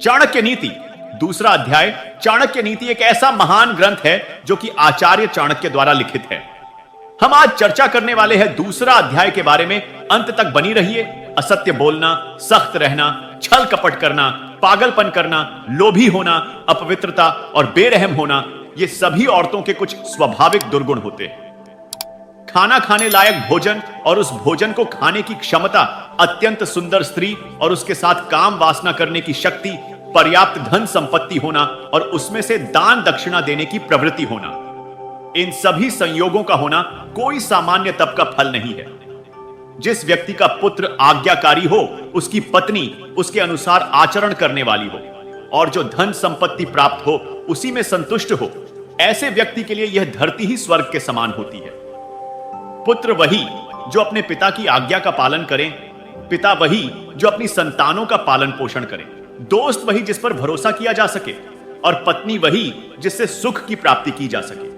चाणक्य नीति दूसरा अध्याय। चाणक्य नीति एक ऐसा महान ग्रंथ है जो कि आचार्य चाणक्य द्वारा लिखित है। हम आज चर्चा करने वाले हैं दूसरा अध्याय के बारे में। अंत तक बनी रहिए। असत्य बोलना, सख्त रहना, छल कपट करना, पागलपन करना, लोभी होना, अपवित्रता और बेरहम होना, ये सभी औरतों के कुछ स्वाभाविक दुर्गुण होते हैं। खाना खाने लायक भोजन और उस भोजन को खाने की क्षमता, अत्यंत सुंदर स्त्री और उसके साथ काम वासना करने की शक्ति, पर्याप्त धन संपत्ति होना और उसमें से दान दक्षिणा देने की प्रवृत्ति होना, इन सभी संयोगों का होना कोई सामान्य तप का फल नहीं है। जिस व्यक्ति का पुत्र आज्ञाकारी हो, उसकी पत्नी उसके अनुसार आचरण करने वाली हो और जो धन संपत्ति प्राप्त हो उसी में संतुष्ट हो, ऐसे व्यक्ति के लिए यह धरती ही स्वर्ग के समान होती है। पुत्र वही जो अपने पिता की आज्ञा का पालन करें, पिता वही जो अपनी संतानों का पालन पोषण करें, दोस्त वही जिस पर भरोसा किया जा सके और पत्नी वही जिससे सुख की प्राप्ति की जा सके।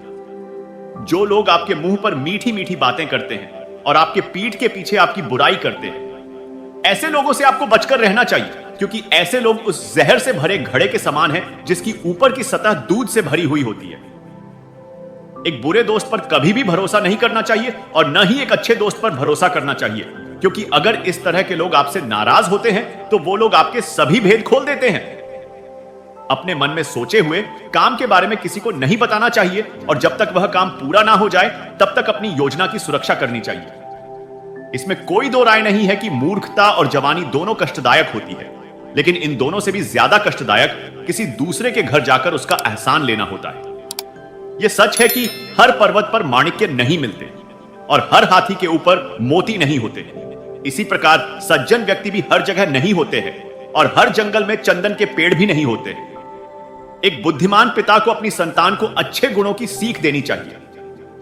जो लोग आपके मुंह पर मीठी मीठी बातें करते हैं और आपके पीठ के पीछे आपकी बुराई करते हैं, ऐसे लोगों से आपको बचकर रहना चाहिए, क्योंकि ऐसे लोग उस जहर से भरे घड़े के समान हैं जिसकी ऊपर की सतह दूध से भरी हुई होती है। एक बुरे दोस्त पर कभी भी भरोसा नहीं करना चाहिए और न ही एक अच्छे दोस्त पर भरोसा करना चाहिए, क्योंकि अगर इस तरह के लोग आपसे नाराज होते हैं तो वो लोग आपके सभी भेद खोल देते हैं। अपने मन में सोचे हुए काम के बारे में किसी को नहीं बताना चाहिए और जब तक वह काम पूरा ना हो जाए तब तक अपनी योजना की सुरक्षा करनी चाहिए। इसमें कोई दो राय नहीं है कि मूर्खता और जवानी दोनों कष्टदायक होती है, लेकिन इन दोनों से भी ज्यादा कष्टदायक किसी दूसरे के घर जाकर उसका एहसान लेना होता है। यह सच है कि हर पर्वत पर माणिक्य नहीं मिलते और हर हाथी के ऊपर मोती नहीं होते। इसी प्रकार सज्जन व्यक्ति भी हर जगह नहीं होते हैं और हर जंगल में चंदन के पेड़ भी नहीं होते। एक बुद्धिमान पिता को अपनी संतान को अच्छे गुणों की सीख देनी चाहिए,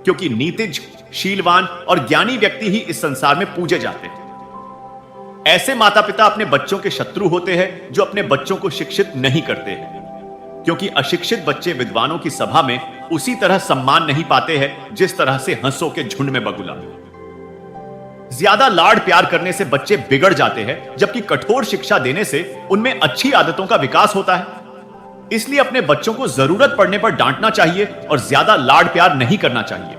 क्योंकि नीतिज, शीलवान और ज्ञानी व्यक्ति ही इस संसार में पूजे जाते हैं। ऐसे माता पिता अपने बच्चों के शत्रु होते हैं जो अपने बच्चों को शिक्षित नहीं करते हैं, क्योंकि अशिक्षित बच्चे विद्वानों की सभा में उसी तरह सम्मान नहीं पाते हैं जिस तरह से हंसों के झुंड में बगुला। ज्यादा लाड़ प्यार करने से बच्चे बिगड़ जाते हैं, जबकि कठोर शिक्षा देने से उनमें अच्छी आदतों का विकास होता है। इसलिए अपने बच्चों को जरूरत पड़ने पर डांटना चाहिए और ज्यादा लाड़ प्यार नहीं करना चाहिए।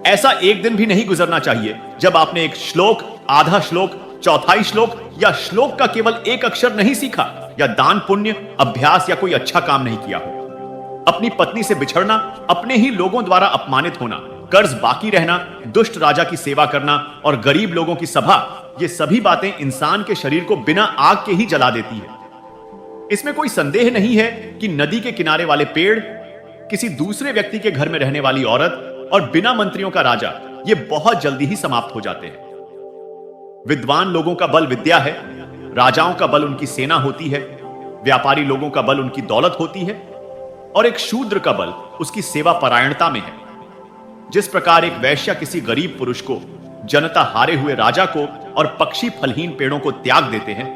ऐसा एक दिन भी नहीं गुजरना चाहिए जब आपने एक श्लोक, आधा श्लोक, चौथाई श्लोक या श्लोक का केवल एक अक्षर नहीं सीखा या दान पुण्य, अभ्यास या कोई अच्छा काम नहीं किया हो। अपनी पत्नी से बिछड़ना, अपने ही लोगों द्वारा अपमानित होना, कर्ज बाकी रहना, दुष्ट राजा की सेवा करना और गरीब लोगों की सभा, ये सभी बातें इंसान के शरीर को बिना आग के ही जला देती है। इसमें कोई संदेह नहीं है कि नदी के किनारे वाले पेड़, किसी दूसरे व्यक्ति के घर में रहने वाली औरत और बिना मंत्रियों का राजा, ये बहुत जल्दी ही समाप्त हो जाते हैं। विद्वान लोगों का बल विद्या है, राजाओं का बल उनकी सेना होती है, व्यापारी लोगों का बल उनकी दौलत होती है और एक शूद्र का बल उसकी सेवा परायणता में है। जिस प्रकार एक वैश्या किसी गरीब पुरुष को, जनता हारे हुए राजा को और पक्षी फलहीन पेड़ों को त्याग देते हैं,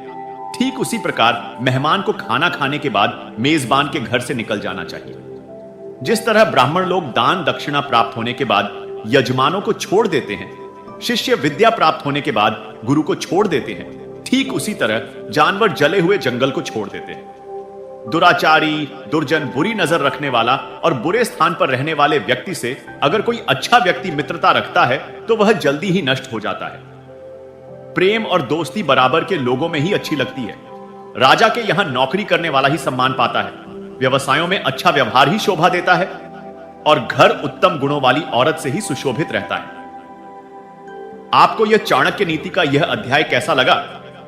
ठीक उसी प्रकार मेहमान को खाना खाने के बाद मेजबान के घर से निकल जाना चाहिए। जिस तरह ब्राह्मण लोग दान दक्षिणा प्राप्त होने के बाद यजमानों को छोड़ देते हैं, शिष्य विद्या प्राप्त होने के बाद गुरु को छोड़ देते हैं, ठीक उसी तरह जानवर जले हुए जंगल को छोड़ देते हैं। दुराचारी, दुर्जन, बुरी नजर रखने वाला और बुरे स्थान पर रहने वाले व्यक्ति से अगर कोई अच्छा व्यक्ति मित्रता रखता है तो वह जल्दी ही नष्ट हो जाता है। प्रेम और दोस्ती बराबर के लोगों में ही अच्छी लगती है। राजा के यहां नौकरी करने वाला ही सम्मान पाता है, व्यवसायों में अच्छा व्यवहार ही शोभा देता है और घर उत्तम गुणों वाली औरत से ही सुशोभित रहता है। आपको यह चाणक्य नीति का यह अध्याय कैसा लगा,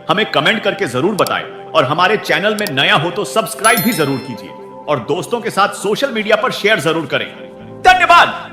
हमें कमेंट करके जरूर बताएं और हमारे चैनल में नया हो तो सब्सक्राइब भी जरूर कीजिए और दोस्तों के साथ सोशल मीडिया पर शेयर जरूर करें। धन्यवाद।